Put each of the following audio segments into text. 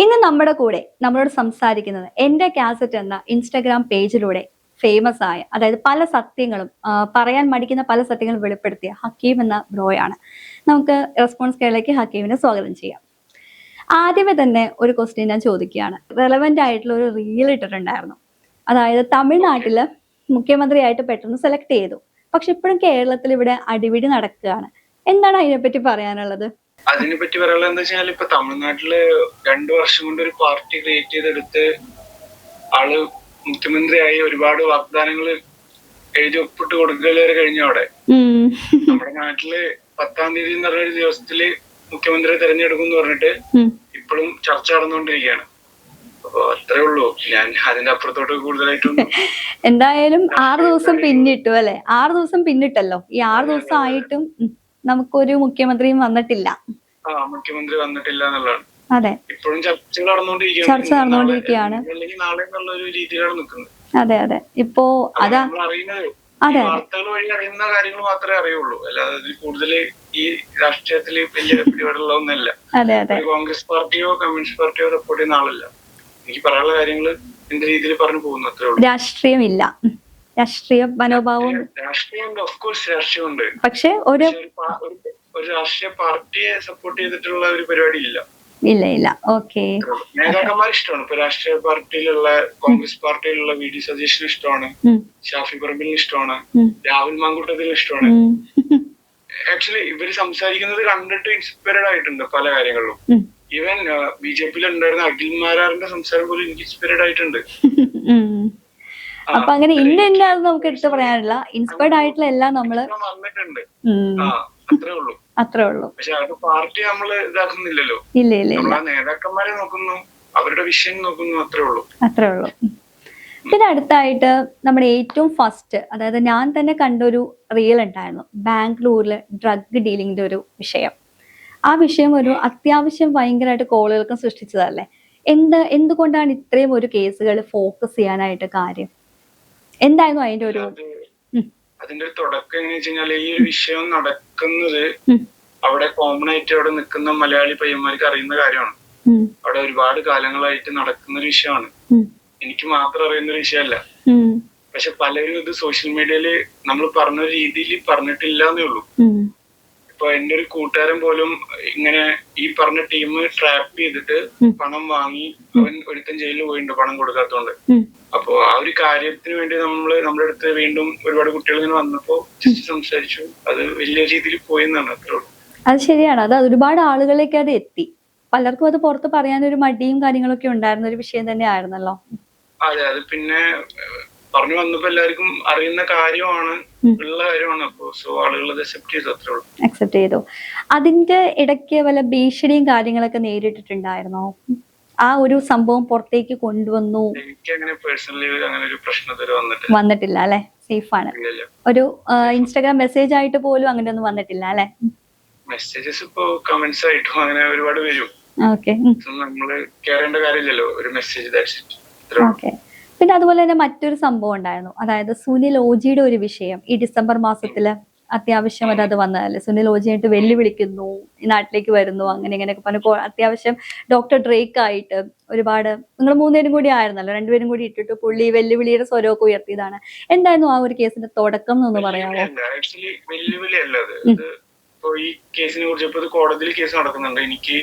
ഇന്ന് നമ്മുടെ കൂടെ നമ്മളോട് സംസാരിക്കുന്നത് എന്റെ കാസറ്റ് എന്ന ഇൻസ്റ്റാഗ്രാം പേജിലൂടെ ഫേമസ് ആയ, അതായത് പല സത്യങ്ങളും പറയാൻ മടിക്കുന്ന പല സത്യങ്ങളും വെളിപ്പെടുത്തിയ ഹക്കീം എന്ന ബ്രോയാണ്. നമുക്ക് റെസ്പോൺസ് കെയറിലേക്ക് ഹക്കീമിനെ സ്വാഗതം ചെയ്യാം. ആദ്യമേ തന്നെ ഒരു ക്വസ്റ്റ്യൻ ഞാൻ ചോദിക്കുകയാണ്. റെലവെന്റ് ആയിട്ടുള്ള ഒരു റീൽ ഇട്ടിട്ടുണ്ടായിരുന്നു. അതായത് തമിഴ്നാട്ടില് മുഖ്യമന്ത്രിയായിട്ട് പെട്ടെന്ന് സെലക്ട് ചെയ്തു, പക്ഷെ ഇപ്പോഴും കേരളത്തിൽ ഇവിടെ അടിപിടി നടക്കുകയാണ്. എന്താണ് അതിനെപ്പറ്റി പറയാനുള്ളത്? അതിനെപ്പറ്റി പറയാനുള്ളത് എന്താ വെച്ചാൽ, ഇപ്പൊ തമിഴ്നാട്ടില് 2 വർഷം കൊണ്ട് ഒരു പാർട്ടി ക്രിയേറ്റ് ചെയ്തെടുത്ത് ആള് മുഖ്യമന്ത്രിയായി ഒരുപാട് വാഗ്ദാനങ്ങൾ എഴുതി ഒപ്പിട്ട് കൊടുക്കൽ വരെ കഴിഞ്ഞു. അവിടെ നമ്മുടെ നാട്ടില് 10-ാം തീയതി എന്ന് പറഞ്ഞ ഒരു ദിവസത്തില് മുഖ്യമന്ത്രിയെ തെരഞ്ഞെടുക്കും എന്ന് പറഞ്ഞിട്ട് ഇപ്പോഴും ചർച്ച നടന്നുകൊണ്ടിരിക്കുകയാണ്. അപ്പൊ അത്രേ ഉള്ളൂ. ഞാൻ അതിന്റെ അപ്പുറത്തോട്ട് കൂടുതലായിട്ടും എന്തായാലും 6 ദിവസം പിന്നിട്ടു അല്ലെ? 6 ദിവസം പിന്നിട്ടല്ലോ. ഈ 6 ദിവസം ആയിട്ടും നമുക്കൊരു മുഖ്യമന്ത്രിയും വന്നിട്ടില്ല. മുഖ്യമന്ത്രി വന്നിട്ടില്ല എന്നുള്ളതാണ്. അതെ, ഇപ്പോഴും ചർച്ച നടന്നുകൊണ്ടിരിക്കുകയാണ്. നാളെ എന്നുള്ള ഒരു രീതിയിലാണ് നിൽക്കുന്നത്. അതെ അതെ. ഇപ്പോ അതാ അറിയുന്നത് വാർത്തകൾ വഴി അറിയുന്ന കാര്യങ്ങൾ മാത്രമേ അറിയുള്ളൂ. അല്ലാതെ കൂടുതൽ ഈ രാഷ്ട്രീയത്തിൽ വലിയ പിടിപാടുള്ള ഒന്നല്ല. കോൺഗ്രസ് പാർട്ടിയോ കമ്മ്യൂണിസ്റ്റ് പാർട്ടിയോ സപ്പോർട്ട് ചെയ്യുന്ന ആളല്ല. എനിക്ക് പറയാനുള്ള കാര്യങ്ങൾ എന്റെ രീതിയിൽ പറഞ്ഞു പോകുന്നു, അത്രേ ഉള്ളൂ. രാഷ്ട്രീയമില്ല, രാഷ്ട്രീയ മനോഭാവം. രാഷ്ട്രീയമുണ്ട്, ഓഫ് കോഴ്സ് രാഷ്ട്രീയമുണ്ട്. പക്ഷെ ഒരു രാഷ്ട്രീയ പാർട്ടിയെ സപ്പോർട്ട് ചെയ്തിട്ടുള്ള ഒരു പരിപാടി ഇല്ല. ഇല്ല. ഓക്കെ. നേതാക്കന്മാർ ഇഷ്ടമാണ്. ഇപ്പൊ രാഷ്ട്രീയ പാർട്ടിയിലുള്ള കോൺഗ്രസ് പാർട്ടിയിലുള്ള വി.ഡി. സതീശന് ഇഷ്ടമാണ്, ഷാഫി പറമ്പിലിന് ഇഷ്ടമാണ്, രാഹുൽ മാങ്കൂട്ടത്തിന് ഇഷ്ടമാണ്. ആക്ച്വലി ഇവര് സംസാരിക്കുന്നത് കണ്ടിട്ട് ഇൻസ്പയർഡ് ആയിട്ടുണ്ട് പല കാര്യങ്ങളിലും. ഈവൻ ബി.ജെ.പിയിൽ ഉണ്ടായിരുന്ന അഖിൽമാരാറിന്റെ സംസാരം പോലും എനിക്ക് ഇൻസ്പയർഡ് ആയിട്ടുണ്ട്. അപ്പൊ അങ്ങനെ നമുക്ക് എടുത്ത് പറയാനില്ല. ഇൻസ്പയർഡ് ആയിട്ടുള്ള എല്ലാം നമ്മള് വന്നിട്ടുണ്ട്. അത്രേ ഉള്ളൂ. പക്ഷെ അത് പാർട്ടി നമ്മള് ഇതാക്കുന്നില്ലല്ലോ. ഇല്ല. നേതാക്കന്മാരെ നോക്കുന്നു, അവരുടെ വിഷയം നോക്കുന്നു, അത്രേ ഉള്ളൂ. പിന്നെ അടുത്തായിട്ട് നമ്മുടെ ഏറ്റവും ഫസ്റ്റ്, അതായത് ഞാൻ തന്നെ കണ്ടൊരു റീൽ ഉണ്ടായിരുന്നു. ബാംഗ്ലൂരില് ഡ്രഗ് ഡീലിംഗിന്റെ ഒരു വിഷയം. ആ വിഷയം ഒരു അത്യാവശ്യം ഭയങ്കരമായിട്ട് കോളുകൾക്കും സൃഷ്ടിച്ചതല്ലേ? എന്തുകൊണ്ടാണ് ഇത്രയും ഒരു കേസുകൾ ഫോക്കസ് ചെയ്യാനായിട്ട് കാര്യം? എന്തായിരുന്നു അതിന്റെ ഒരു അതിന്റെ തുടക്കം എങ്ങനെ വെച്ച് കഴിഞ്ഞാൽ, ഈ ഒരു വിഷയം നടക്കുന്നത് അവിടെ കോമൺ ആയിട്ട് അവിടെ നിൽക്കുന്ന മലയാളി പയ്യന്മാർക്ക് അറിയുന്ന കാര്യമാണ്. അവിടെ ഒരുപാട് കാലങ്ങളായിട്ട് നടക്കുന്ന ഒരു വിഷയമാണ്. എനിക്ക് മാത്രം അറിയുന്ന ഒരു വിഷയമല്ല. പക്ഷെ പലരും ഇത് സോഷ്യൽ മീഡിയയില് നമ്മൾ പറഞ്ഞ രീതിയിൽ പറഞ്ഞിട്ടില്ല എന്നേ ഉള്ളൂ. ഇപ്പൊ എന്റെ ഒരു കൂട്ടുകാരൻ പോലും ഇങ്ങനെ ഈ പറഞ്ഞ ടീം ട്രാപ്പ് ചെയ്തിട്ട് പണം വാങ്ങി അവൻ ഒരുത്തൻ ജയിലിൽ പോയിട്ടുണ്ട് പണം കൊടുക്കാത്തോണ്ട്. അപ്പൊ ആ ഒരു കാര്യത്തിന് വേണ്ടി നമ്മുടെ അടുത്ത് വീണ്ടും ഒരുപാട് കുട്ടികൾ ഇങ്ങനെ വന്നപ്പോ ജസ്റ്റ് സംസാരിച്ചു. അത് വലിയ രീതിയിൽ പോയി എന്നാണ്, അത്രേ ഉള്ളൂ. അത് ശരിയാണ്. അത് ഒരുപാട് ആളുകളിലേക്ക് അത് എത്തി. പലർക്കും അത് പുറത്ത് പറയാനൊരു മടിയും കാര്യങ്ങളൊക്കെ ഉണ്ടായിരുന്ന ഒരു വിഷയം തന്നെ ആയിരുന്നല്ലോ. അതെ, അത് പിന്നെ പറഞ്ഞു വന്നപ്പോ എല്ലാവർക്കും അറിയുന്ന കാര്യമാണ്, ഉള്ള കാര്യമാണ്. അപ്പോ സോ ആളുകൾ അത് അക്സെപ്റ്റ് ചെയ്തു. അതിന്റെ ഇടയ്ക്ക് വല്ല ഭീഷണിയും കാര്യങ്ങളൊക്കെ നേരിട്ടിട്ടുണ്ടായിരുന്നോ? ആ ഒരു സംഭവം പുറത്തേക്ക് കൊണ്ടുവന്നു. എനിക്ക് അങ്ങനെ പേഴ്സണലി അങ്ങനെ ഒരു പ്രശ്നം വന്നിട്ടില്ല അല്ലെ? സേഫ് ആണ്. ഒരു ഇൻസ്റ്റാഗ്രാം മെസ്സേജ് ആയിട്ട് പോലും അങ്ങനെ ഒന്നും വന്നിട്ടില്ല അല്ലെ? മെസ്സേജസ് ഇപ്പോ കമന്റ്സ് ആയിട്ടും അങ്ങനെ ഒരുപാട് വരും. നമ്മള് കേറേണ്ട കാര്യമില്ലല്ലോ, ഒരു മെസ്സേജ്. ഓക്കെ. പിന്നെ അതുപോലെ തന്നെ മറ്റൊരു സംഭവം ഉണ്ടായിരുന്നു. അതായത് സുനിൽ ഓജിയുടെ ഒരു വിഷയം ഈ ഡിസംബർ മാസത്തില് അത്യാവശ്യം അത് വന്നതല്ലേ? സുനിൽ ഓജിയായിട്ട് വെല്ലുവിളിക്കുന്നു, ഈ നാട്ടിലേക്ക് വരുന്നു, അങ്ങനെ ഇങ്ങനെയൊക്കെ പറഞ്ഞു. അത്യാവശ്യം ഡോക്ടർ ഡ്രേക്ക് ആയിട്ട് ഒരുപാട്, നിങ്ങൾ 3 പേരും കൂടി ആയിരുന്നല്ലോ, 2 പേരും കൂടി ഇട്ടിട്ട് പുള്ളി വെല്ലുവിളിയുടെ സ്വരമൊക്കെ ഉയർത്തിയതാണ്. എന്തായിരുന്നു ആ ഒരു കേസിന്റെ തുടക്കം എന്നൊന്ന് പറയാമോ? ആക്ച്വലി വെല്ലുവിളി അല്ല അത്. ഇപ്പൊ ഈ കേസിനെ കുറിച്ച് ഇപ്പൊ കോടതിയിൽ കേസ് നടക്കുന്നുണ്ട്. എനിക്ക്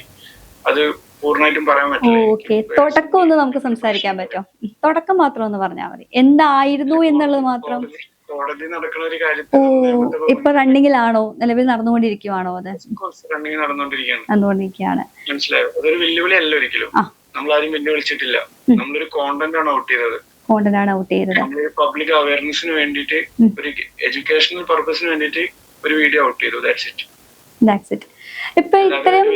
അത് പൂർണ്ണമായിട്ടും പറയാൻ പറ്റില്ല. ഓക്കെ, തുടക്കം ഒന്ന് നമുക്ക് സംസാരിക്കാൻ പറ്റുമോ? തുടക്കം മാത്രം ഒന്ന് പറഞ്ഞാൽ മതി. എന്തായിരുന്നു എന്നുള്ളത് മാത്രം. കോടതി നടക്കുന്ന ഒരു കാര്യത്തിൽ ഇപ്പൊ റണ്ണിങ്ങിലാണോ, നിലവിൽ നടന്നുകൊണ്ടിരിക്കുവാണോ? അത് നടന്നുകൊണ്ടിരിക്കുകയാണ്. മനസ്സിലായോ? അതൊരു വെല്ലുവിളി അല്ല ഒരിക്കലും. നമ്മളാരും വെല്ലുവിളിച്ചിട്ടില്ല. നമ്മളൊരു കോണ്ടന്റ് ആണ് ഔട്ട് ചെയ്തത്. നമ്മളൊരു പബ്ലിക് അവയർനെസിന് വേണ്ടിയിട്ട്, ഒരു എഡ്യൂക്കേഷണൽ പർപ്പസിന് വേണ്ടിയിട്ട് ഒരു വീഡിയോ ഔട്ട് ചെയ്തു. That's it. ഇപ്പൊ ഇത്രയും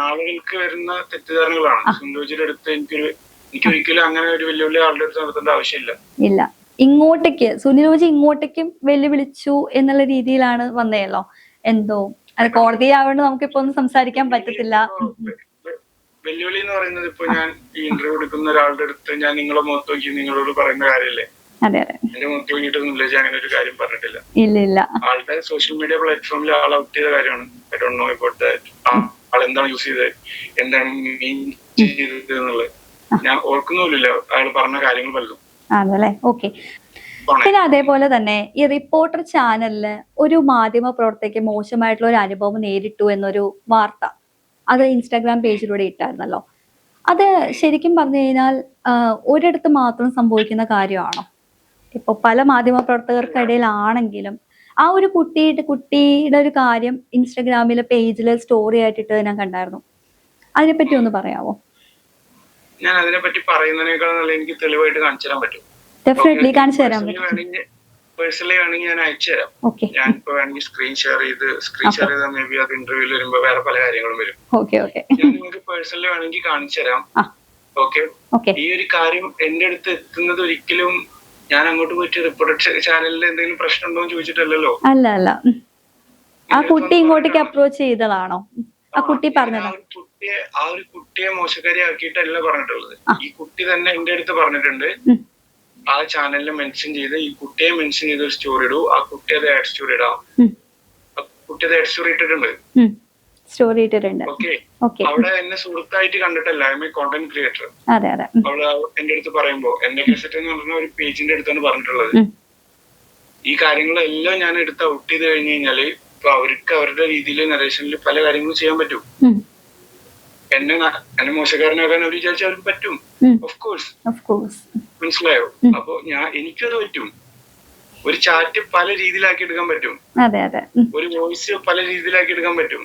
ആളുകൾക്ക് വരുന്ന തെറ്റിദ്ധാരണകളാണ്. സുനിലോജിയുടെ അടുത്ത് എനിക്ക് ഒരിക്കലും അങ്ങനെ ഒരു വെല്ലുവിളി ആളുടെ അടുത്ത് നടത്തേണ്ട ആവശ്യമില്ല. ഇങ്ങോട്ടേക്ക് സുനിലോജി ഇങ്ങോട്ടേക്കും വെല്ലുവിളിച്ചു എന്നുള്ള രീതിയിലാണ് വന്നേല്ലോ. എന്തോ അത് കോടതിയാവണ്ട് നമുക്കിപ്പോ ഒന്നും സംസാരിക്കാൻ പറ്റത്തില്ല. വെല്ലുവിളി എന്ന് പറയുന്നത് ഇപ്പൊ ഞാൻ ഈ ഇന്റർവ്യൂ എടുക്കുന്ന ഒരാളുടെ അടുത്ത് ഞാൻ നിങ്ങളെ മുഖത്ത് നോക്കി നിങ്ങളോട് പറയുന്ന കാര്യമില്ലേ? എന്റെ മുഖത്ത് നോക്കിയിട്ടൊന്നുമില്ല, അങ്ങനെ ഒരു കാര്യം പറഞ്ഞിട്ടില്ല. ആളുടെ സോഷ്യൽ മീഡിയ പ്ലാറ്റ്ഫോമിൽ ആൾ ഔട്ട് ചെയ്ത കാര്യമാണ്. I don't know about that. ആൾ ആൾ എന്താണ് യൂസ് ചെയ്തത്, എന്താണ് മീൻ ചെയ്തത് എന്നുള്ളത് ഞാൻ ഓർക്കുന്നില്ല അയാൾ പറഞ്ഞ കാര്യങ്ങൾ പലതും. ആണല്ലേ, ഓക്കെ. പിന്നെ അതേപോലെ തന്നെ ഈ റിപ്പോർട്ടർ ചാനലില് ഒരു മാധ്യമ പ്രവർത്തകയ്ക്ക് മോശമായിട്ടുള്ള ഒരു അനുഭവം നേരിട്ടു എന്നൊരു വാർത്ത അത് ഇൻസ്റ്റാഗ്രാം പേജിലൂടെ ഇട്ടായിരുന്നല്ലോ. അത് ശരിക്കും പറഞ്ഞു കഴിഞ്ഞാൽ ഒരിടത്ത് മാത്രം സംഭവിക്കുന്ന കാര്യമാണോ? ഇപ്പൊ പല മാധ്യമ പ്രവർത്തകർക്കിടയിലാണെങ്കിലും ആ ഒരു കുട്ടിയുടെ ഒരു കാര്യം ഇൻസ്റ്റാഗ്രാമിലെ പേജില് സ്റ്റോറി ആയിട്ടിട്ട് ഞാൻ കണ്ടായിരുന്നു. അതിനെപ്പറ്റി ഒന്ന് പറയാമോ? ഞാൻ അതിനെപ്പറ്റി പറയുന്നതിനേക്കാൾ നല്ല എനിക്ക് തെളിവായിട്ട് കാണിച്ചു തരാൻ പറ്റും. ഡെഫിനറ്റ്ലി കാണിച്ചു തരാൻ പറ്റും. പേഴ്സണലി വേണമെങ്കിൽ ഞാൻ അയച്ചു തരാം. ഞാൻ ഇപ്പൊ വേണമെങ്കിൽ സ്ക്രീൻ ഷെയർ ചെയ്താൽ മേ ബി അത് ഇന്റർവ്യൂവിൽ വരുമ്പോ വേറെ പല കാര്യങ്ങളും വരും. ഞാൻ നിങ്ങൾക്ക് പേഴ്സണലി വേണമെങ്കിൽ കാണിച്ചു തരാം. ഓക്കെ, ഈ ഒരു കാര്യം എന്റെ അടുത്ത് എത്തുന്നത് ഒരിക്കലും ഞാൻ അങ്ങോട്ട് പോയിട്ട് റിപ്പോർട്ടർ ചാനലിൽ എന്തെങ്കിലും പ്രശ്നം ഉണ്ടോ എന്ന് ചോദിച്ചിട്ടല്ലോ. അല്ല അല്ല, ആ കുട്ടി ഇങ്ങോട്ടേക്ക് അപ്രോച്ച് ചെയ്തതാണോ? ആ കുട്ടി പറഞ്ഞത് ആ ഒരു കുട്ടിയെ മോശക്കാരി ആക്കിയിട്ടല്ല പറഞ്ഞിട്ടുള്ളത്. ഈ കുട്ടി തന്നെ എന്റെ അടുത്ത് പറഞ്ഞിട്ടുണ്ട്, ആ ചാനലിൽ മെൻഷൻ ചെയ്ത് ഈ കുട്ടിയെ മെൻഷൻ ചെയ്ത് ഒരു സ്റ്റോറി ഇടൂ, ആ കുട്ടി അത് ആഡ് സ്റ്റോറി ഇടാം. കുട്ടി അത് ആഡ് സ്റ്റോറി ഇട്ടിട്ടുണ്ട്. ഓക്കെ, അവിടെ എന്നെ സുഹൃത്തായിട്ട് കണ്ടിട്ടല്ല, I'm a content creator. അവള് എന്റെ അടുത്ത് പറയുമ്പോ എന്റെ കാസറ്റ് എന്ന് പറഞ്ഞ ഒരു പേജിന്റെ അടുത്താണ് പറഞ്ഞിട്ടുള്ളത്. ഈ കാര്യങ്ങളെല്ലാം ഞാൻ എടുത്ത് ഔട്ട് ചെയ്ത് കഴിഞ്ഞു കഴിഞ്ഞാല് ഇപ്പൊ അവർക്ക് അവരുടെ രീതിയിൽ നരേഷനിൽ പല കാര്യങ്ങളും ചെയ്യാൻ പറ്റും. എന്നെ മോശക്കാരനാകാൻ അവർ വിചാരിച്ചാൽ അവർക്ക് പറ്റും. ഓഫ് കോഴ്സ്, മനസ്സിലായോ? അപ്പൊ എനിക്കത് പറ്റും. ഒരു ചാറ്റ് പല രീതിയിലാക്കി എടുക്കാൻ പറ്റും. ഒരു വോയിസ് പല രീതിയിലാക്കി എടുക്കാൻ പറ്റും.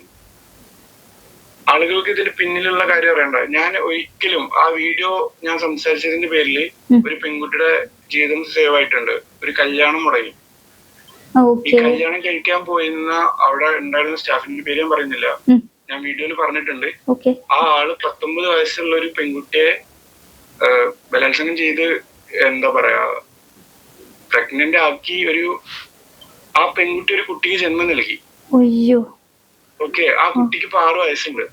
ആളുകൾക്ക് ഇതിന് പിന്നിലുള്ള കാര്യം അറിയണ്ട. ഞാൻ ഒരിക്കലും ആ വീഡിയോ ഞാൻ സംസാരിച്ചതിന്റെ പേരിൽ ഒരു പെൺകുട്ടിയുടെ ജീവിതം സേവ് ആയിട്ടുണ്ട്. ഒരു കല്യാണം മുടങ്ങി. ഈ കല്യാണം കഴിക്കാൻ പോയിരുന്ന അവിടെ ഉണ്ടായിരുന്ന സ്റ്റാഫിന്റെ പേര് ഞാൻ പറയുന്നില്ല, ഞാൻ വീഡിയോയിൽ പറഞ്ഞിട്ടുണ്ട്. ആ ആള് 19 വയസ്സുള്ള ഒരു പെൺകുട്ടിയെ ബലാത്സംഗം ചെയ്ത് എന്താ പറയാ പ്രഗ്നന്റ് ആക്കി ആ പെൺകുട്ടി ഒരു കുട്ടിക്ക് ജന്മം നൽകി. ഓക്കെ, ആ കുട്ടിക്ക് ഇപ്പൊ 6 വയസ്സുണ്ട്.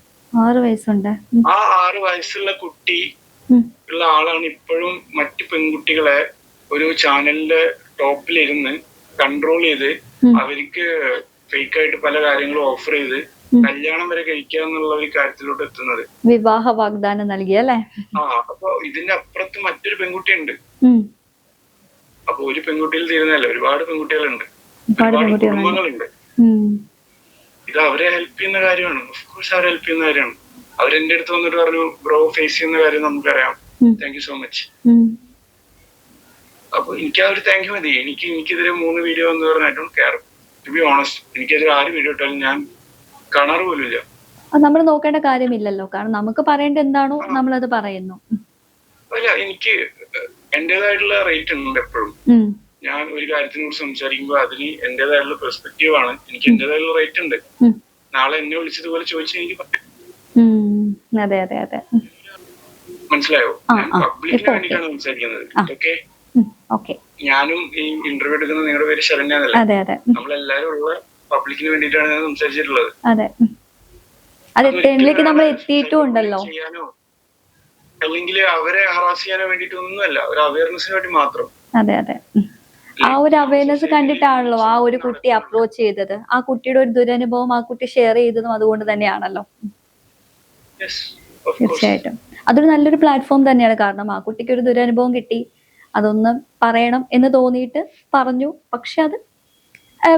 ആ 6 വയസ്സുള്ള കുട്ടി ഉള്ള ആളാണ് ഇപ്പോഴും മറ്റു പെൺകുട്ടികളെ ഒരു ചാനലിന്റെ ടോപ്പിലിരുന്ന് കൺട്രോൾ ചെയ്ത് അവർക്ക് ഫേക്ക് ആയിട്ട് പല കാര്യങ്ങളും ഓഫർ ചെയ്ത് കല്യാണം വരെ കഴിക്കുക എന്നുള്ള ഒരു കാര്യത്തിലോട്ട് എത്തുന്നത്. വിവാഹ വാഗ്ദാനം നൽകിയല്ലേ? അപ്പൊ ഇതിന്റെ അപ്പുറത്ത് മറ്റൊരു പെൺകുട്ടിയുണ്ട്. അപ്പൊ ഒരു പെൺകുട്ടിയിൽ തീരുന്നല്ല, ഒരുപാട് പെൺകുട്ടികളുണ്ട്, ഒരുപാട് കുടുംബങ്ങളുണ്ട്. ഇത് അവരെ ഹെൽപ്പ് ചെയ്യുന്ന കാര്യമാണ്. ഓഫ്കോഴ്സ് അവരെ ഹെൽപ്പ് ചെയ്യുന്ന കാര്യമാണ്. അവരെന്റെ അടുത്ത് വന്നിട്ട് പറഞ്ഞു, ബ്രോ ഫേസ് ചെയ്യുന്ന കാര്യം നമുക്കറിയാം, താങ്ക് യു സോ മച്ച്. അപ്പൊ എനിക്ക് ആ ഒരു താങ്ക് യു മതി. എനിക്കെതിരെ 3 വീഡിയോ എന്ന് പറഞ്ഞാൽ I don't care, to be honest. എനിക്കെതിരെ 6 വീഡിയോ ഇട്ടാലും ഞാൻ കാണാറ് പോലും ഇല്ല. നമ്മൾ നോക്കേണ്ട കാര്യമില്ലല്ലോ, കാരണം നമുക്ക് പറയേണ്ട എന്താണോ നമ്മളത് പറയുന്നു. അല്ല, എനിക്ക് എന്റേതായിട്ടുള്ള റേറ്റ് ഉണ്ട് എപ്പോഴും. ഞാൻ ഒരു കാര്യത്തിനെ കുറിച്ച് സംസാരിക്കുമ്പോൾ അതിന് എന്റേതായിട്ടുള്ള പെർസ്പെക്റ്റീവ് ആണ്. എനിക്ക് എന്റേതായിട്ടുള്ള റേറ്റ് ഉണ്ട്. നാളെ എന്നെ വിളിച്ചതുപോലെ ചോദിച്ചാൽ എനിക്ക് പറ്റും. മനസ്സിലായോ? പബ്ലിക്കിന് വേണ്ടിയിട്ടാണ് സംസാരിക്കുന്നത്. ഓക്കെ, ഞാനും ഈ ഇന്റർവ്യൂ എടുക്കുന്ന നിങ്ങളുടെ പേര് ശരണ്യാന്നല്ലേ? നമ്മളെല്ലാരും ഉള്ള പബ്ലിക്കിന് വേണ്ടിയിട്ടാണ് ഞാൻ സംസാരിച്ചിട്ടുള്ളത്. ചെയ്യാനോ അല്ലെങ്കിൽ അവരെ ഹറാസ് ചെയ്യാനോ വേണ്ടിട്ട് ഒന്നുമല്ല, ഒരു അവയർനെസ്സിന് വേണ്ടി മാത്രം. ആ ഒരു അവയർനെസ് കണ്ടിട്ടാണല്ലോ ആ ഒരു കുട്ടി അപ്രോച്ച് ചെയ്തത്. ആ കുട്ടിയുടെ ഒരു ദുരനുഭവം ആ കുട്ടി ഷെയർ ചെയ്തതും അതുകൊണ്ട് തന്നെയാണല്ലോ. തീർച്ചയായിട്ടും അതൊരു നല്ലൊരു പ്ലാറ്റ്ഫോം തന്നെയാണ്. കാരണം ആ കുട്ടിക്ക് ഒരു ദുരനുഭവം കിട്ടി, അതൊന്ന് പറയണം എന്ന് തോന്നിയിട്ട് പറഞ്ഞു. പക്ഷെ അത്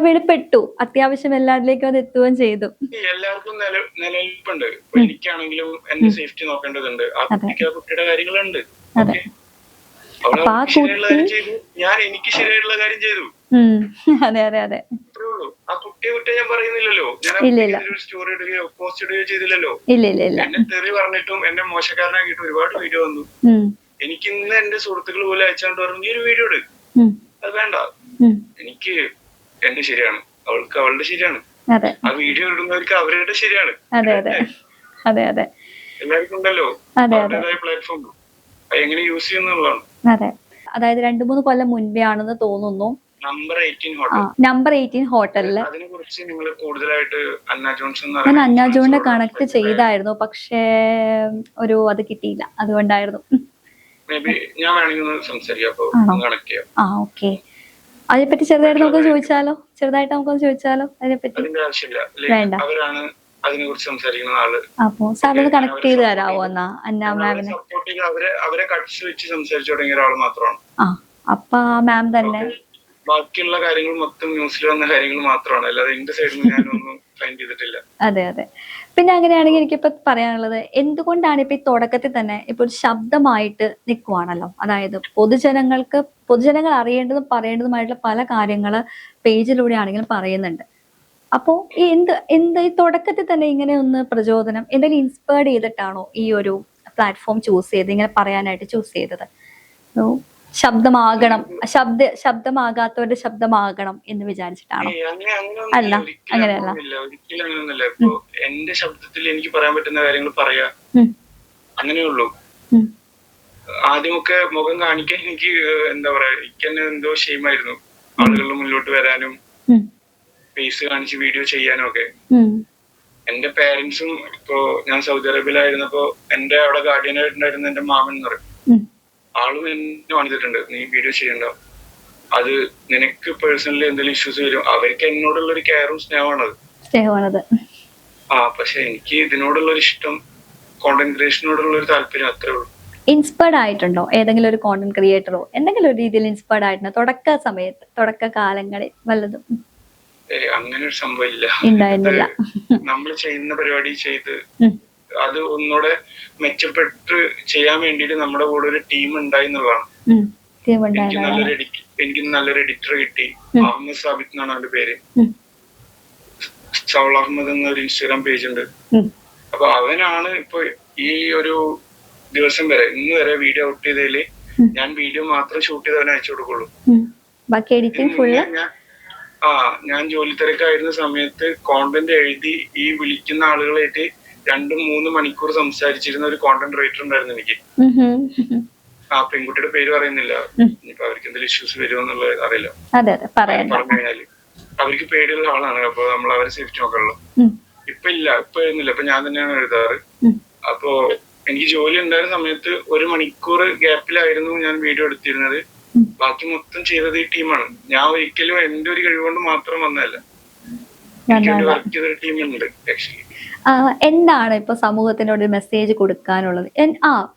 വെളിപ്പെട്ടു, അത്യാവശ്യം എല്ലാവരിലേക്കും അത് എത്തുകയും ചെയ്തു. എല്ലാവർക്കും നിലനിൽപ്പുണ്ട്. എനിക്കാണെങ്കിലും എന്റെ സേഫ്റ്റി നോക്കേണ്ടതുണ്ട്. ആ കുട്ടിക്ക് ആ കുട്ടിയുടെ കാര്യങ്ങളുണ്ട്. ഞാൻ എനിക്ക് ശരിയായിട്ടുള്ള കാര്യം ചെയ്തു. അതെ. ആ കുട്ടിയെ കുറ്റം ഞാൻ പറയുന്നില്ലല്ലോ. ഞാൻ സ്റ്റോറി ഇടുകയോ പോസ്റ്റ് ഇടുകയോ ചെയ്തില്ലല്ലോ. എന്നെ തെറി പറഞ്ഞിട്ടും എന്നെ മോശക്കാരനാക്കിയിട്ടും ഒരുപാട് വീഡിയോ വന്നു. എനിക്ക് ഇന്ന് എന്റെ സുഹൃത്തുക്കൾ പോലെ അയച്ചാണ്ട് പറഞ്ഞു, ഈ ഒരു വീഡിയോ ഇട്. അത് വേണ്ട, എനിക്ക് എന്റെ ശരിയാണ്, അവൾക്ക് അവളുടെ ശരിയാണ്, ആ വീഡിയോ ഇടുന്നവർക്ക് അവരുടെ ശരിയാണ്. എല്ലാവർക്കും ഉണ്ടല്ലോ അവരുടേതായ പ്ലാറ്റ്ഫോം, എങ്ങനെ യൂസ് ചെയ്യുന്നുള്ളതാണ്. അതായത് 2-3 കൊല്ലം മുൻപേ ആണെന്ന് തോന്നുന്നു. നമ്പർ 18 ഹോട്ടലില് അതിനെ കുറിച്ച് നിങ്ങൾ കൂടുതലായിട്ട് ഞാൻ അന്ന ജോണിനെ കണക്ട് ചെയ്തായിരുന്നു, പക്ഷേ അത് കിട്ടിയില്ല. അതുകൊണ്ടായിരുന്നു. ഞാൻ വേണമെങ്കിൽ സംസാരിക്കാം. ഓക്കെ, അതിനെപ്പറ്റി ചെറുതായിട്ട് നമുക്കൊന്ന് ചോദിച്ചാലോ? അതിനെപ്പറ്റി അതിന്റെ ആവശ്യമില്ല. അവരാണ് അതിനെ കുറിച്ച് സംസാരിക്കുന്ന ആള്. അപ്പോ സാറിന് കണക്ട് ചെയ്ത് തരാവോ എന്നാ അന്ന മാമിനെ? സപ്പോർട്ട് ചെയ്ത് അവരെ കട്ട്സ് വെച്ച് സംസാരിച്ചു തുടങ്ങിയ ഒരാൾ മാത്രമാണ്. ആ അപ്പൊ ആ മാം തന്നെ. ബാക്കിയുള്ള കാര്യങ്ങൾ മൊത്തം ന്യൂസിൽ വന്ന കാര്യങ്ങൾ മാത്രമാണ്, അല്ലാതെ എന്റെ സൈഡിൽ നിന്ന് ഞാനൊന്നും ഫൈൻഡ് ചെയ്തിട്ടില്ല. അതെ അതെ. പിന്നെ അങ്ങനെയാണെങ്കിൽ എനിക്കിപ്പോ പറയാനുള്ളത്, എന്തുകൊണ്ടാണ് ഇപ്പൊ ഈ തുടക്കത്തിൽ തന്നെ ഇപ്പൊ ഒരു ശബ്ദമായിട്ട് നിൽക്കുവാണല്ലോ, അതായത് പൊതുജനങ്ങൾ അറിയേണ്ടതും പറയേണ്ടതുമായിട്ടുള്ള പല കാര്യങ്ങള് പേജിലൂടെ ആണെങ്കിലും പറയുന്നുണ്ട്. അപ്പോ ഈ ഈ തുടക്കത്തിൽ തന്നെ ഇങ്ങനെ ഒന്ന് പ്രചോദനം എന്തെങ്കിലും ഇൻസ്പയർഡ് ചെയ്തിട്ടാണോ ഈ ഒരു പ്ലാറ്റ്ഫോം ചൂസ് ചെയ്ത് ഇങ്ങനെ പറയാനായിട്ട് ചൂസ് ചെയ്തത്? ശബ്ദമാകണം, ശബ്ദമാകാത്തവരുടെ ശബ്ദമാകണം എന്ന് വിചാരിച്ചിട്ടാണോ? അല്ല, അങ്ങനെയല്ല. ഒരിക്കലും അങ്ങനെയൊന്നുമില്ല. ഇപ്പൊ എന്റെ ശബ്ദത്തിൽ എനിക്ക് പറയാൻ പറ്റുന്ന കാര്യങ്ങൾ പറയാ, അങ്ങനെയുള്ളൂ. ആദ്യമൊക്കെ മുഖം കാണിക്കാൻ എനിക്ക് എന്താ പറയാ, എനിക്ക് തന്നെ എന്തോ ഷെയിമായിരുന്നു ആളുകളുടെ മുന്നോട്ട് വരാനും ഫേസ് കാണിച്ച് വീഡിയോ ചെയ്യാനും ഒക്കെ. എന്റെ പേരൻസും ഇപ്പോ ഞാൻ സൗദി അറേബ്യയിലായിരുന്നപ്പോ എന്റെ അവിടെ ഗാർഡിയനായിട്ടുണ്ടായിരുന്ന എന്റെ മാമൻ എന്ന് പറയും, ആളും എന്നെ കാണിച്ചിട്ടുണ്ട് നീ വീഡിയോ ചെയ്യണ്ട, അത് നിനക്ക് പേഴ്സണലി എന്തെങ്കിലും ഇഷ്യൂസ് വരും. അവർക്ക് എന്നോടുള്ള ഒരു കെയറും സ്നേഹമാണത്. പക്ഷെ എനിക്ക് ഇതിനോടുള്ള ഒരു ഇഷ്ടം, കോണ്ടന്റ് ക്രിയേഷനോടുള്ള ഒരു താല്പര്യം, അത്രേ ഉള്ളൂ. ഇൻസ്പയർഡ് ആയിട്ടുണ്ടോ ഏതെങ്കിലും ഒരു കോണ്ടന്റ് ക്രിയേറ്ററോ എന്തെങ്കിലും ഒരു രീതിയിൽ ഇൻസ്പയർഡ് ആയിട്ടുണ്ടോ തുടക്ക കാലങ്ങളിൽ വല്ലതും? അങ്ങനെ ഒരു സംഭവം ഇല്ല. നമ്മൾ ചെയ്യുന്ന പരിപാടി ചെയ്ത് അത് ഒന്നുകൂടെ മെച്ചപ്പെട്ട് ചെയ്യാൻ വേണ്ടിട്ട് നമ്മുടെ കൂടെ ഒരു ടീം ഉണ്ടായി എന്നുള്ളതാണ്. എനിക്ക് നല്ലൊരു എഡിറ്റർ കിട്ടി, അഹമ്മദ് സാബിത്ത് എന്നാണ് അവന്റെ പേര്. സൗൾ അഹമ്മദ് എന്നൊരു ഇൻസ്റ്റാഗ്രാം പേജ് ഉണ്ട്. അപ്പൊ അവനാണ് ഇപ്പൊ ഈ ഒരു ദിവസം വരെ ഇന്ന് വരെ വീഡിയോ ഔട്ട് ചെയ്തതില് ഞാൻ വീഡിയോ മാത്രം ഷൂട്ട് ചെയ്ത് അവനെ അയച്ചു കൊടുക്കുള്ളൂ. ഞാൻ ജോലി തിരക്കായിരുന്ന സമയത്ത് കോണ്ടന്റ് എഴുതി ഈ വിളിക്കുന്ന ആളുകളായിട്ട് 2-3 മണിക്കൂർ സംസാരിച്ചിരുന്ന ഒരു കോണ്ടന്റ് റൈറ്റർ ഉണ്ടായിരുന്നു എനിക്ക്. പെൺകുട്ടിയുടെ പേര് പറയുന്നില്ല, ഇനിയിപ്പോ അവർക്ക് എന്തെങ്കിലും ഇഷ്യൂസ് വരുമോ എന്നുള്ളത് അറിയില്ല. പറഞ്ഞു കഴിഞ്ഞാല് അവർക്ക് പേടിയുള്ള ആളാണ്, അപ്പൊ നമ്മൾ അവരെ സേഫ്റ്റി നോക്കാനുള്ളൂ. ഇപ്പൊ എഴുതുന്നില്ല, ഇപ്പൊ ഞാൻ തന്നെയാണ് എഴുതാറ്. അപ്പോ എനിക്ക് ജോലി ഉണ്ടായിരുന്ന സമയത്ത് 1 മണിക്കൂർ ഗ്യാപ്പിലായിരുന്നു ഞാൻ വീഡിയോ എടുത്തിരുന്നത്. ബാക്കി മൊത്തം ചെയ്തത് ഈ ടീമാണ്. ഞാൻ ഒരിക്കലും എന്റെ ഒരു കഴിവുകൊണ്ട് മാത്രം വന്നതല്ല, വർക്ക് ചെയ്തൊരു ടീമുണ്ട് ആക്ച്വലി. എന്താണ് ഇപ്പൊ സമൂഹത്തിനോട് ഒരു മെസ്സേജ് കൊടുക്കാനുള്ളത്?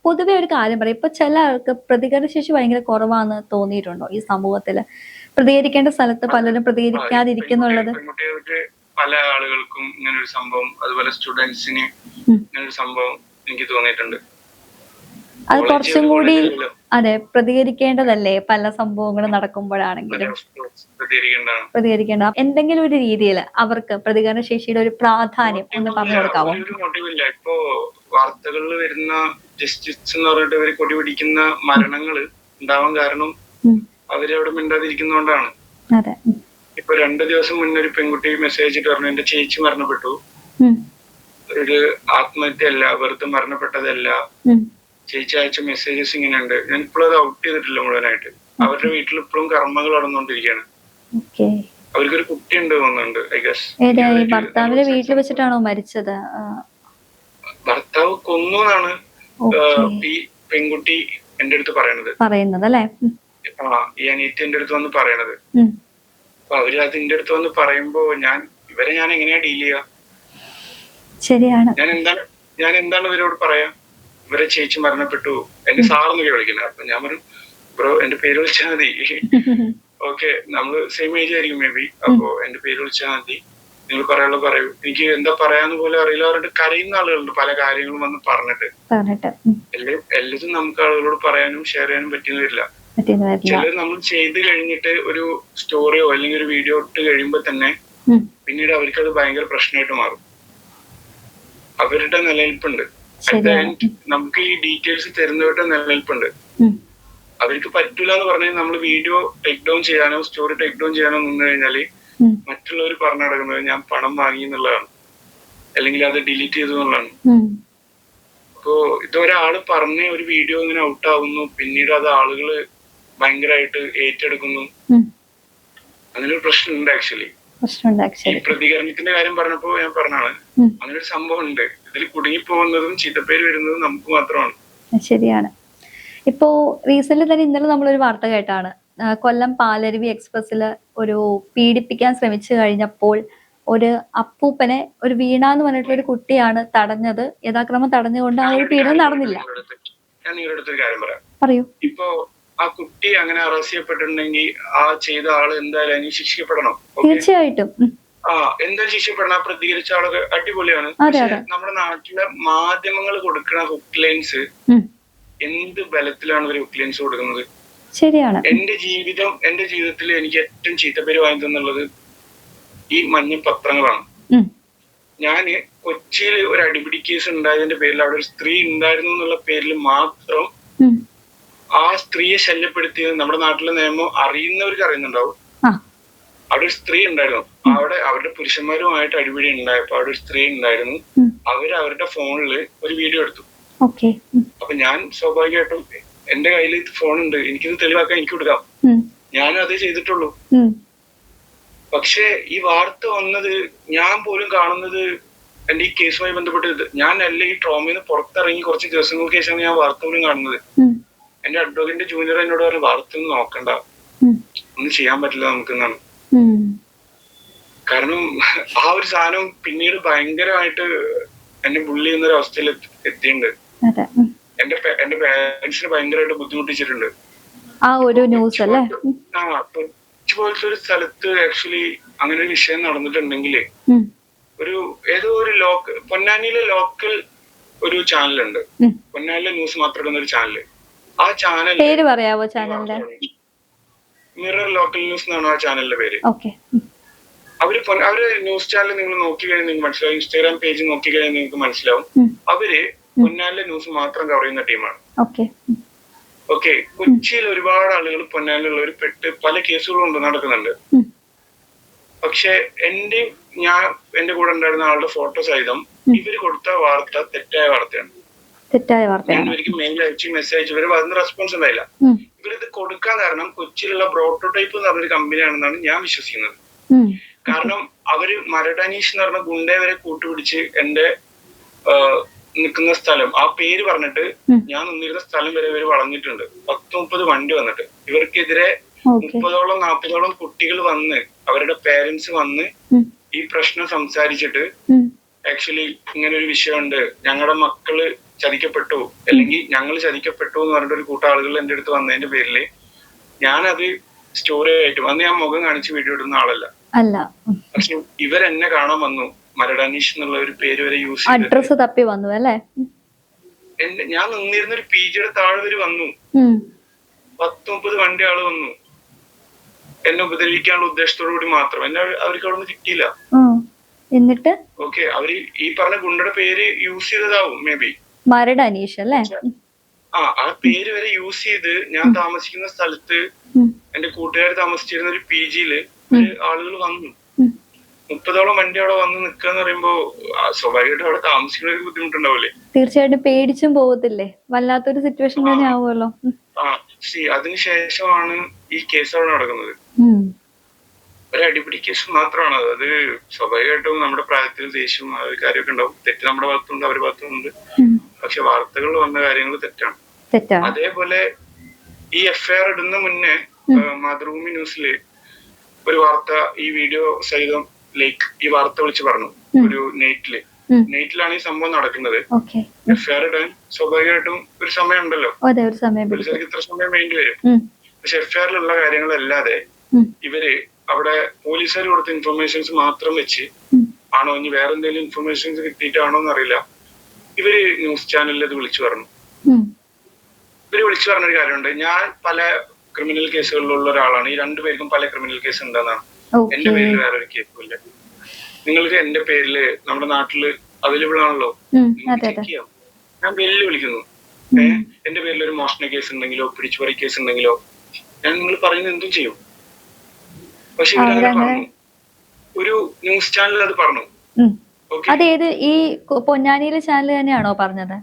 പൊതുവെ ഒരു കാര്യം പറയാം, ഇപ്പൊ ചില ആൾക്ക് പ്രതികരണശേഷി ഭയങ്കര കുറവാന്ന് തോന്നിയിട്ടുണ്ടോ ഈ സമൂഹത്തില്? പ്രതികരിക്കേണ്ട സ്ഥലത്ത് പലരും പ്രതികരിക്കാതിരിക്കുന്നുള്ളത്. പല ആളുകൾക്കും ഇങ്ങനെ ഒരു സംഭവം, അതുപോലെ സ്റ്റുഡൻസിന് ഇങ്ങനെ ഒരു സംഭവം എനിക്ക് തോന്നിയിട്ടുണ്ട്. അത് കുറച്ചും കൂടി അതെ പ്രതികരിക്കേണ്ടതല്ലേ പല സംഭവങ്ങളും നടക്കുമ്പോഴാണെങ്കിലും പ്രതികരിക്കേണ്ട എന്തെങ്കിലും ഒരു രീതിയിൽ അവർക്ക് പ്രതികരണ ശേഷിയുടെ ഒരു പ്രാധാന്യം ഒന്ന് പറഞ്ഞു കൊടുക്കാവോ? ഇപ്പോ വാർത്തകളിൽ വരുന്ന ജസ്റ്റിസ് എന്ന് പറഞ്ഞിട്ട് ഇവര് കൊടി പിടിക്കുന്ന മരണങ്ങള് ഉണ്ടാവാൻ കാരണം അവരവിടെ മിണ്ടാതിരിക്കുന്നോണ്ടാണ്. ഇപ്പൊ 2 ദിവസം മുന്നേ ഒരു പെൺകുട്ടി മെസ്സേജ് ഇട്ട് പറഞ്ഞു എന്റെ ചേച്ചി മരണപ്പെട്ടു, ഒരു ആത്മഹത്യയല്ല, വെറുതെ മരണപ്പെട്ടതല്ല, ചേച്ചി അയച്ച മെസ്സേജസ് ഇങ്ങനെയുണ്ട്. ഞാൻ ഇപ്പോഴും അത് ഔട്ട് ചെയ്തിട്ടില്ല മുഴുവനായിട്ട്. അവരുടെ വീട്ടിൽ ഇപ്പോഴും കർമ്മങ്ങൾ നടന്നുകൊണ്ടിരിക്കുകയാണ്. അവർക്കൊരു കുട്ടി ഉണ്ട് തോന്നുന്നുണ്ട്, ഐ ഗസ്. ഭർത്താവിന്റെ വീട്ടിൽ വെച്ചിട്ടാണോ മരിച്ചത്? ഭർത്താവ് കൊന്നു എന്നാണ് ഈ പെൺകുട്ടി എന്റെ അടുത്ത് പറയുന്നത് അല്ലേ? ഈ അനിയത്തി എന്റെ അടുത്ത് വന്ന് പറയണത്. അപ്പൊ അവര് അതിന്റെ അടുത്ത് വന്ന് പറയുമ്പോ ഇവരെ ഞാൻ എങ്ങനെയാ ഡീൽ ചെയ്യാ? ശരിയാണ്. ഞാൻ എന്താണ് ഇവരോട് പറയാ? ഇവരെ ചേച്ചി മരണപ്പെട്ടു, എന്റെ സാറെന്നൊക്കെ വിളിക്കുന്നത്. അപ്പൊ ഞാൻ പറഞ്ഞു ബ്രോ എന്റെ പേര് വിളിച്ചാൽ മതി, ഓക്കെ നമ്മള് സെയിം ഏജ് ആയിരിക്കും മേ ബി, അപ്പൊ എന്റെ പേര് വിളിച്ചാൽ മതി, നിങ്ങൾ പറയാനുള്ള പറയൂ, എനിക്ക് എന്താ പറയാന്ന് പോലെ അറിയില്ല പറഞ്ഞിട്ട് കരയുന്ന ആളുകളുണ്ട് പല കാര്യങ്ങളും വന്ന് പറഞ്ഞിട്ട്. എല്ലാതും നമുക്ക് ആളുകളോട് പറയാനും ഷെയർ ചെയ്യാനും പറ്റിയെന്ന് വരില്ല. ചിലർ നമ്മൾ ചെയ്ത് കഴിഞ്ഞിട്ട് ഒരു സ്റ്റോറിയോ അല്ലെങ്കിൽ ഒരു വീഡിയോ ഇട്ട് കഴിയുമ്പോ തന്നെ പിന്നീട് അവർക്ക് അത് ഭയങ്കര പ്രശ്നമായിട്ട് മാറും. അവരുടെ നിലനിൽപ്പുണ്ട്, നമുക്ക് ഈ ഡീറ്റെയിൽസ് തരുന്നവരുടെ നിലനിൽപ്പുണ്ട്. അവർക്ക് പറ്റൂല എന്ന് പറഞ്ഞാൽ നമ്മൾ വീഡിയോ ടേക്ക് ഡൗൺ ചെയ്യാനോ സ്റ്റോറി ടേക്ക് ഡൗൺ ചെയ്യാനോ നിന്ന് കഴിഞ്ഞാല് മറ്റുള്ളവർ പറഞ്ഞു നടക്കുന്നത് ഞാൻ പണം വാങ്ങി എന്നുള്ളതാണ്, അല്ലെങ്കിൽ അത് ഡിലീറ്റ് ചെയ്തു എന്നുള്ളതാണ്. അപ്പോ ഇതൊരാള് പറഞ്ഞ ഒരു വീഡിയോ ഇങ്ങനെ ഔട്ട് ആവുന്നു, പിന്നീട് അത് ആളുകള് ഭയങ്കരമായിട്ട് ഏറ്റെടുക്കുന്നു. അങ്ങനെ ഒരു പ്രശ്നമുണ്ട് ആക്ച്വലി. പ്രതികരണത്തിന്റെ കാര്യം പറഞ്ഞപ്പോ ഞാൻ പറഞ്ഞാണ് അങ്ങനെ ഒരു സംഭവം ഉണ്ട്. ഇതിൽ കുടുങ്ങി പോകുന്നതും ചീത്തപ്പേര് വരുന്നതും നമുക്ക് മാത്രമാണ്. ശരിയാണ്. ഇപ്പോ റീസെന്റ് തന്നെ ഇന്നലെ നമ്മളൊരു വാർത്ത കേട്ടാണ്, കൊല്ലം പാലരുവി എക്സ്പ്രസ്സിൽ ഒരു പീഡിപ്പിക്കാൻ ശ്രമിച്ചു കഴിഞ്ഞപ്പോൾ ഒരു അപ്പൂപ്പനെ ഒരു വീണ എന്ന് പറഞ്ഞിട്ടുള്ള ഒരു കുട്ടിയാണ് തടഞ്ഞത്. യഥാക്രമം തടഞ്ഞുകൊണ്ട് ആ ഒരു പീഡനം നടന്നില്ല. ഞാൻ നിങ്ങളുടെ അടുത്തൊരു കാര്യം പറയാം. പറയൂ. ഇപ്പോ ആ കുട്ടി അങ്ങനെ അറസ്റ്റ് ചെയ്യപ്പെട്ടിട്ടുണ്ടെങ്കിൽ ആ ചെയ്ത ആള് എന്തായാലും അതിന് ശിക്ഷിക്കപ്പെടണം. തീർച്ചയായിട്ടും. എന്തായാലും ശിക്ഷപ്പെടണം. ആ പ്രതികരിച്ച ആളൊക്കെ അടിപൊളിയാണ്. പക്ഷെ നമ്മുടെ നാട്ടിലെ മാധ്യമങ്ങൾ കൊടുക്കുന്ന ഹുക്ക് ലൈൻസ് എന്ത് ബലത്തിലാണ് ഇവർ ഹുക്ക് ലൈൻസ് കൊടുക്കുന്നത്? ശരിയാണ്. എന്റെ ജീവിതത്തിൽ എനിക്ക് ഏറ്റവും ചീത്തപ്പേര് വാങ്ങി തന്നുള്ളത് ഈ മഞ്ഞ പത്രങ്ങളാണ്. ഞാന് കൊച്ചിയിൽ ഒരു അടിപിടി കേസ് ഉണ്ടായതിന്റെ പേരിൽ അവിടെ ഒരു സ്ത്രീ ഉണ്ടായിരുന്നു എന്നുള്ള പേരിൽ മാത്രം ആ സ്ത്രീയെ ശല്യപ്പെടുത്തിയത് നമ്മുടെ നാട്ടിലെ നിയമം അറിയുന്നവർക്ക് അറിയുന്നുണ്ടാവും. അവിടെ ഒരു സ്ത്രീ ഉണ്ടായിരുന്നു. അവിടെ അവരുടെ പുരുഷന്മാരുമായിട്ട് അടിപിടി ഉണ്ടായപ്പോ അവിടെ ഒരു സ്ത്രീ ഉണ്ടായിരുന്നു. അവരുടെ ഫോണില് ഒരു വീഡിയോ എടുത്തു. അപ്പൊ ഞാൻ സ്വാഭാവികമായിട്ടും എന്റെ കയ്യിൽ ഫോണുണ്ട്, എനിക്കിത് തെളിവാക്കാൻ എനിക്ക് കൊടുക്കാം. ഞാനും അതേ ചെയ്തിട്ടുള്ളൂ. പക്ഷെ ഈ വാർത്ത വന്നത് ഞാൻ പോലും കാണുന്നത് എന്റെ ഈ കേസുമായി ബന്ധപ്പെട്ട് ഞാനല്ല ഈ ട്രോമയിൽ പുറത്തിറങ്ങി കുറച്ച് ദിവസങ്ങൾക്ക് ശേഷമാണ് ഞാൻ വാർത്ത പോലും കാണുന്നത്. എന്റെ അഡ്വക്കേറ്റിന്റെ ജൂനിയർ എന്നോട് പറഞ്ഞു വാർത്ത ഒന്നും നോക്കണ്ട, ഒന്നും ചെയ്യാൻ പറ്റില്ല നമുക്കെന്നാണ്. കാരണം ആ ഒരു സാധനം പിന്നീട് ഭയങ്കരമായിട്ട് എന്നെ ബുള്ളി ചെയ്യുന്ന ഒരു അവസ്ഥയിൽ എത്തിയിട്ടുണ്ട്. എന്റെ പേരൻസിനെ ഭയങ്കരമായിട്ട് ബുദ്ധിമുട്ടിച്ചിട്ടുണ്ട്. കൊച്ചി പോലത്തെ ഒരു സ്ഥലത്ത് ആക്ച്വലി അങ്ങനെ ഒരു വിഷയം നടന്നിട്ടുണ്ടെങ്കിൽ ഏതോ ഒരു പൊന്നാനിയിലെ ലോക്കൽ ഒരു ചാനലുണ്ട്, പൊന്നാനിയിലെ ന്യൂസ് മാത്രം ഇടുന്ന ഒരു ചാനല്. ആ ചാനൽ പേര് പറയാവോ? ചാനലിന്റെ മിറർ ലോക്കൽ ന്യൂസ് എന്നാണ് ആ ചാനലിന്റെ പേര്. അവര് ന്യൂസ് ചാനൽ നിങ്ങൾ നോക്കി കഴിഞ്ഞാൽ നിങ്ങൾക്ക് മനസ്സിലാവും. ഇൻസ്റ്റാഗ്രാം പേജ് നോക്കി കഴിഞ്ഞാൽ നിങ്ങൾക്ക് മനസ്സിലാവും. അവര് പൊന്നാനിലെ ന്യൂസ് മാത്രം കവർ ചെയ്യുന്ന ടീമാണ്. ഓക്കെ, കൊച്ചിയിൽ ഒരുപാട് ആളുകൾ പൊന്നാനിലുള്ളവർ പെട്ട് പല കേസുകളും നടക്കുന്നുണ്ട്. പക്ഷെ എന്റെ കൂടെ ഉണ്ടായിരുന്ന ആളുടെ ഫോട്ടോ സഹിതം ഇവര് കൊടുത്ത വാർത്ത തെറ്റായ വാർത്തയാണ്. ഞാൻ ഇവർക്ക് മെയിൽ അയച്ച് മെസ്സേജ് അയച്ചു, ഇവര് അതിന് റെസ്പോൺസ് ഉണ്ടായില്ല. ഇവരിത് കൊടുക്കാൻ കാരണം കൊച്ചിയിലുള്ള പ്രോട്ടോടൈപ്പ് എന്ന് പറഞ്ഞൊരു കമ്പനിയാണെന്നാണ് ഞാൻ വിശ്വസിക്കുന്നത്. കാരണം അവര് മരടനീഷ് എന്ന് പറഞ്ഞ ഗുണ്ടയെ വരെ കൂട്ടുപിടിച്ച് എന്റെ നിൽക്കുന്ന സ്ഥലം ആ പേര് പറഞ്ഞിട്ട് ഞാൻ നിന്നിരുന്ന സ്ഥലം വരെ ഇവര് വളഞ്ഞിട്ടുണ്ട്. 10-30 വണ്ടി വന്നിട്ട് ഇവർക്കെതിരെ 30-40 കുട്ടികൾ വന്ന് അവരുടെ പേരൻസ് വന്ന് ഈ പ്രശ്നം സംസാരിച്ചിട്ട് ആക്ച്വലി ഇങ്ങനെ ഒരു വിഷയമുണ്ട്, ഞങ്ങളുടെ മക്കള് ചതിക്കപ്പെട്ടു അല്ലെങ്കിൽ ഞങ്ങൾ ചതിക്കപ്പെട്ടു എന്ന് പറഞ്ഞിട്ട് ഒരു കൂട്ടം ആളുകൾ എന്റെ അടുത്ത് വന്നതിന്റെ പേരില് ഞാനത് സ്റ്റോറി ആയിട്ടും അന്ന് ഞാൻ മുഖം കാണിച്ച് വീഡിയോ ഇടുന്ന ആളല്ല. പക്ഷെ ഇവരെന്നെ കാണാൻ വന്നു. മരടാനീഷ് എന്നുള്ള ഒരു പേര് വരെ യൂസ് ചെയ്ത് അഡ്രസ് തപ്പി വന്നു അല്ലേ? ഞാൻ നിന്നിരുന്ന ഒരു പിജിയുടെ താഴെ വരെ വന്നു. 10-30 വണ്ടി ആള് വന്നു എന്നെ ഉപദ്രവിക്കാനുള്ള ഉദ്ദേശത്തോടു കൂടി മാത്രം. എന്നെ അവർക്ക് അവിടെ നിന്ന് കിട്ടിയില്ല. എന്നിട്ട് ഓക്കെ, അവര് ഈ പറഞ്ഞ ഗുണ്ടയുടെ പേര് യൂസ് ചെയ്തതാവും മേ ബി. മരടാനീഷ് അല്ലേ? ആ പേര് വരെ യൂസ് ചെയ്ത് ഞാൻ താമസിക്കുന്ന സ്ഥലത്ത് എന്റെ കൂട്ടുകാർ താമസിച്ചിരുന്ന ഒരു പിജിയില് ആളുകൾ വന്നു. 30ഓളം വണ്ടി അവിടെ വന്ന് നിക്കാന്ന് പറയുമ്പോ സ്വാഭാവികമായിട്ട് അവിടെ താമസിക്കുന്ന ബുദ്ധിമുട്ടുണ്ടാവില്ലേ? തീർച്ചയായിട്ടും പേടിച്ചും പോകത്തില്ലേ? വല്ലാത്തൊരു സിറ്റുവേഷൻ തന്നെ ആവുമല്ലോ. അതിനുശേഷമാണ് ഈ കേസ് അവിടെ നടക്കുന്നത്. ഒരു അടിപിടി കേസ് മാത്രമാണ് അത്. സ്വാഭാവികമായിട്ടും നമ്മുടെ പ്രായത്തിൽ ദേഷ്യം കാര്യമൊക്കെ ഉണ്ടാവും. തെറ്റ് നമ്മുടെ ഭാഗത്തുണ്ട്, അവരുടെ ഭാഗത്തുണ്ട്. പക്ഷെ വാർത്തകളിൽ വന്ന കാര്യങ്ങൾ തെറ്റാണ്. അതേപോലെ ഈ എഫ്ഐആർ ഇടുന്ന മുന്നേ മാതൃഭൂമി ന്യൂസില് ഒരു വാർത്ത ഈ വീഡിയോ സഹിതം ഈ വാർത്ത വിളിച്ച് പറഞ്ഞു. ഒരു നെയ്റ്റിലാണ് ഈ സംഭവം നടക്കുന്നത്. എഫ്ഐആർ ഇടാൻ സ്വാഭാവികമായിട്ടും ഒരു സമയം ഉണ്ടല്ലോ, പോലീസുകാർക്ക് ഇത്ര സമയം വേണ്ടി വരും. പക്ഷെ എഫ്ഐആറിലുള്ള കാര്യങ്ങളല്ലാതെ ഇവര് അവിടെ പോലീസുകാർ കൊടുത്ത ഇൻഫർമേഷൻസ് മാത്രം വെച്ച് ആണോ ഇനി വേറെ എന്തെങ്കിലും ഇൻഫർമേഷൻസ് കിട്ടിയിട്ടാണോ എന്നറിയില്ല, ഇവര് ന്യൂസ് ചാനലിൽ ഇത് വിളിച്ചു പറഞ്ഞു. ഇവര് വിളിച്ചു പറഞ്ഞൊരു കാര്യമുണ്ട്, ഞാൻ പല ക്രിമിനൽ കേസുകളിലുള്ള ഒരാളാണ്, ഈ രണ്ടുപേർക്കും പല ക്രിമിനൽ കേസ് ഉണ്ടെന്നാണ്. എന്റെ പേരിൽ വേറൊരു കേസും ഇല്ല. നിങ്ങൾക്ക് എന്റെ പേരില് നമ്മുടെ നാട്ടില് അവൈലബിൾ ആണല്ലോ, ചെക്ക് ചെയ്യാം. ഞാൻ വെല്ലുവിളിക്കുന്നു. എന്റെ പേരിൽ ഒരു മോഷണ കേസ് ഉണ്ടെങ്കിലോ പിടിച്ചുപറി കേസ് ഉണ്ടെങ്കിലോ ഞാൻ നിങ്ങൾ പറയുന്നത് എന്തും ചെയ്യും. പക്ഷെ ഇവരങ്ങനെ പറഞ്ഞു. ഒരു ന്യൂസ് ചാനൽ അത് പറഞ്ഞു. അതേത് ഈ പൊന്നാനിയിലെ ചാനൽ തന്നെയാണോ പറഞ്ഞത്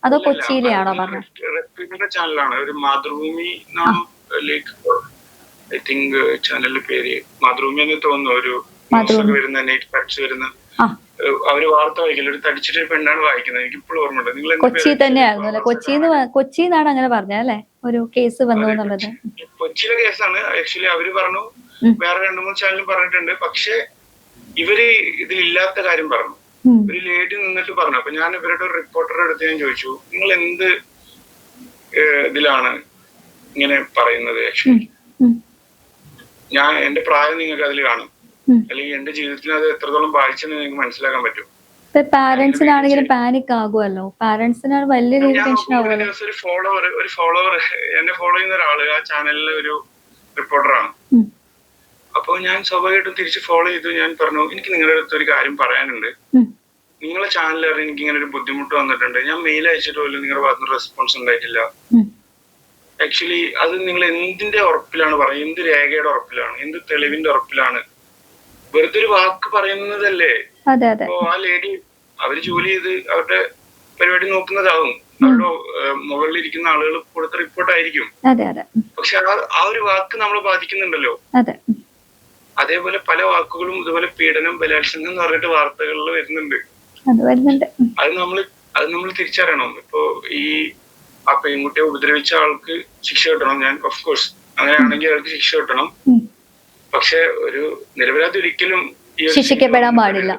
അതോ കൊച്ചിയിലെയാണോ പറഞ്ഞത്? ചാനലാണ്, ഒരു മാതൃഭൂമി ഐ തിങ്ക് ചാനലിന്റെ പേര് മാതൃഭൂമി എന്ന് തോന്നുന്നു. ഒരു വരുന്ന നൈറ്റ് ഫാക്ട്സ് വരുന്ന അവര് വാർത്ത വായിക്കില്ല, ഒരു തടിച്ചിട്ട് പെണ്ണാണ് വായിക്കുന്നത്. എനിക്ക് ഇപ്പോഴും ഓർമ്മയുണ്ട്. നിങ്ങൾ കൊച്ചി തന്നെയായിരുന്നു അല്ലെ? കൊച്ചിന്നാണ് അങ്ങനെ പറഞ്ഞത് അല്ലെ? ഒരു കേസ് വന്നു എന്നുള്ളത് കൊച്ചിയിലെ കേസാണ്. ആക്ച്വലി അവര് പറഞ്ഞു, വേറെ 2-3 ചാനലും പറഞ്ഞിട്ടുണ്ട്. പക്ഷെ ഇവര് ഇതിലില്ലാത്ത കാര്യം പറഞ്ഞു. ഉം. ഒരു ലേഡി നിന്നിട്ട് പറഞ്ഞു. അപ്പൊ ഞാൻ ഇവരുടെ ഒരു റിപ്പോർട്ടറുടെ അടുത്ത് ഞാൻ ചോദിച്ചു, നിങ്ങൾ എന്ത് ഇതിലാണ് ഇങ്ങനെ പറയുന്നത്? ആക്ച്വലി ഞാൻ എന്റെ പ്രായം നിങ്ങൾക്ക് അതിൽ കാണും, അല്ലെങ്കിൽ എന്റെ ജീവിതത്തിൽ അത് എത്രത്തോളം ബാധിച്ചെന്ന് നിങ്ങൾക്ക് മനസ്സിലാക്കാൻ പറ്റും. പാരന്റ്സിനാണെങ്കിലും പാനിക് ആകുമല്ലോ, പാരന്റ്സിനാണ് വലിയ രീതിയിൽ ടെൻഷൻ ആകുമല്ലോ. ഒരു ഫോളോവർ എന്നെ ഫോളോ ചെയ്യുന്ന ഒരാള് ആ ചാനലിലെ ഒരു റിപ്പോർട്ടറാണ്. അപ്പൊ ഞാൻ സ്വാഭാവികമായിട്ടും തിരിച്ച് ഫോളോ ചെയ്തു. ഞാൻ പറഞ്ഞു, എനിക്ക് നിങ്ങളുടെ അടുത്ത് ഒരു കാര്യം പറയാനുണ്ട്. നിങ്ങളെ ചാനലിൽ അറിയാൻ എനിക്ക് ഇങ്ങനെ ഒരു ബുദ്ധിമുട്ട് വന്നിട്ടുണ്ട്. ഞാൻ മെയിൽ അയച്ചിട്ട് പോലും നിങ്ങളുടെ ഭാഗത്ത് റെസ്പോൺസ് ഉണ്ടായിട്ടില്ല. ആക്ച്വലി അത് നിങ്ങൾ എന്തിന്റെ ഉറപ്പിലാണ് പറയുന്നത്? എന്ത് രേഖയുടെ ഉറപ്പിലാണ്? എന്ത് തെളിവിന്റെ ഉറപ്പിലാണ്? വെറുതെ ഒരു വാക്ക് പറയുന്നതല്ലേ? അപ്പോ ആ ലേഡി അവര് ജോലി ചെയ്ത് അവരുടെ പരിപാടി നോക്കുന്നതാവും, അവരുടെ മുകളിലിരിക്കുന്ന ആളുകൾ കൊടുത്ത റിപ്പോർട്ടായിരിക്കും. പക്ഷെ ആ ഒരു വാക്ക് നമ്മളെ ബാധിക്കുന്നുണ്ടല്ലോ. അതേപോലെ പല വാക്കുകളും ഇതുപോലെ പീഡനം, ബലാത്സംഗം എന്ന് പറഞ്ഞിട്ട് വാർത്തകളിൽ വരുന്നുണ്ട്. അത് നമ്മൾ തിരിച്ചറിയണം. ഇപ്പോ ആ പെൺകുട്ടിയെ ഉപദ്രവിച്ച ആൾക്ക് ശിക്ഷ കിട്ടണം. ഞാൻ ഓഫ് കോഴ്സ് അങ്ങനെയാണെങ്കിൽ അയാൾക്ക് ശിക്ഷ കിട്ടണം. പക്ഷെ ഒരു നിരപരാധി ഒരിക്കലും ശിക്ഷിക്കപ്പെടാൻ പാടില്ല.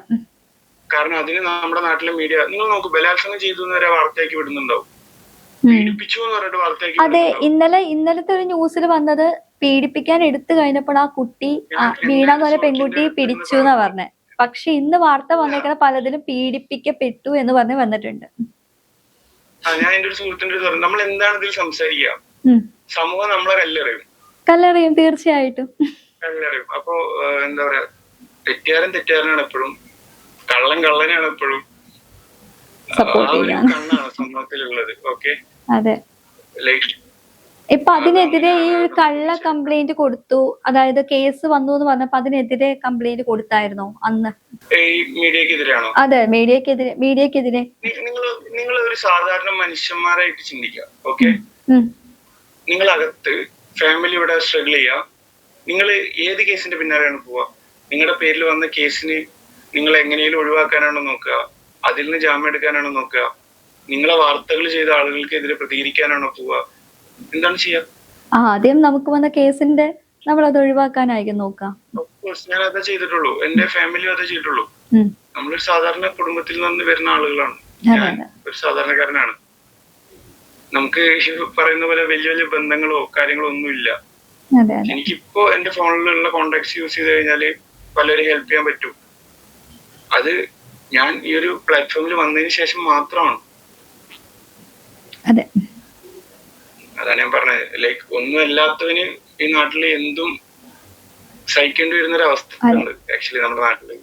കാരണം അതിന് നമ്മുടെ നാട്ടിലെ മീഡിയ, നിങ്ങൾ നോക്കൂ, ബലാത്സംഗം ചെയ്തു എന്ന് വരെ വാർത്തയാക്കി വിടുന്നുണ്ടാവും, പീഡിപ്പിച്ചു എന്ന് പറഞ്ഞിട്ട് വാർത്തയാക്കി. അതെ, ഇന്നലത്തെ ഒരു ന്യൂസിൽ വന്നത് പീഡിപ്പിക്കാൻ എടുത്തു കഴിഞ്ഞപ്പോൾ ആ കുട്ടി വീണ എന്ന് പറഞ്ഞ പെൺകുട്ടി പിടിച്ചു എന്നാ പറഞ്ഞത്. പക്ഷെ ഇന്ന് വാർത്ത വന്നേക്കുന്ന പലതിലും പീഡിപ്പിക്കപ്പെട്ടു എന്ന് പറഞ്ഞ് വന്നിട്ടുണ്ട്. ഞാൻ എന്റെ ഒരു സുഹൃത്തിന്റെ പറഞ്ഞു, നമ്മൾ എന്താണ് ഇതിൽ സംസാരിക്കുക? സമൂഹം നമ്മളെ കല്ലെറിയും തീർച്ചയായിട്ടും കല്ലെറിയും. അപ്പൊ എന്താ പറയാ, തെറ്റുകാരനാണ് എപ്പോഴും, കള്ളനാണ് എപ്പോഴും. കണ്ണാണ് സമൂഹത്തിലുള്ളത്. ഓക്കെ, ലൈക്ക് ഇപ്പൊ അതിനെതിരെ ഈ ഒരു കള്ള കംപ്ലൈന്റ് കൊടുത്തു, അതായത് കേസ് വന്നു എന്ന് പറഞ്ഞപ്പോ അതിനെതിരെ കംപ്ലൈന്റ് കൊടുത്തായിരുന്നോ അന്ന്? മീഡിയക്കെതിരെയാണോ? അതെ, മീഡിയക്കെതിരെ. നിങ്ങൾ ഒരു സാധാരണ മനുഷ്യന്മാരായിട്ട് ചിന്തിക്കുക. ഓക്കെ, നിങ്ങളകത്ത് ഫാമിലി ഇവിടെ സ്ട്രഗിൾ ചെയ്യുക, നിങ്ങൾ ഏത് കേസിന്റെ പിന്നാലെയാണ് പോവുക? നിങ്ങളുടെ പേരിൽ വന്ന കേസിന് നിങ്ങൾ എങ്ങനെയും ഒഴിവാക്കാനാണോ നോക്കുക? അതിൽ നിന്ന് ജാമ്യം എടുക്കാനാണോ നോക്കുക? നിങ്ങളെ വാർത്തകൾ ചെയ്ത ആളുകൾക്കെതിരെ പ്രതികരിക്കാനാണോ പോവുക? എന്താണ് ചെയ്യുക? ആദ്യം നമുക്ക് വന്ന കേസിന്റെ നമ്മൾ അത് ഒഴിവാക്കാനായിരിക്കും നോക്കാം. ഞാൻ അതാ ചെയ്തിട്ടുള്ളൂ, എന്റെ ഫാമിലി അതേ ചെയ്തിട്ടുള്ളൂ. നമ്മളൊരു സാധാരണ കുടുംബത്തിൽ നിന്ന് വരുന്ന ആളുകളാണ്, ഞാൻ ഒരു സാധാരണക്കാരനാണ്. നമുക്ക് പറയുന്ന പോലെ വലിയ വലിയ ബന്ധങ്ങളോ കാര്യങ്ങളോ ഒന്നുമില്ല. എനിക്കിപ്പോ എന്റെ ഫോണിലുള്ള കോണ്ടാക്ട്സ് യൂസ് ചെയ്ത് കഴിഞ്ഞാല് പലരും ഹെൽപ്പ് ചെയ്യാൻ പറ്റും. അത് ഞാൻ ഈ ഒരു പ്ലാറ്റ്ഫോമിൽ വന്നതിന് ശേഷം മാത്രമാണ്. അതാണ് ഞാൻ പറഞ്ഞത്. ലൈക്ക് ഒന്നും അല്ലാത്തവന് ഈ നാട്ടില് എന്തും സഹിക്കേണ്ടി വരുന്ന ഒരു അവസ്ഥ ഉണ്ട് ആക്ച്വലി നമ്മുടെ നാട്ടില്.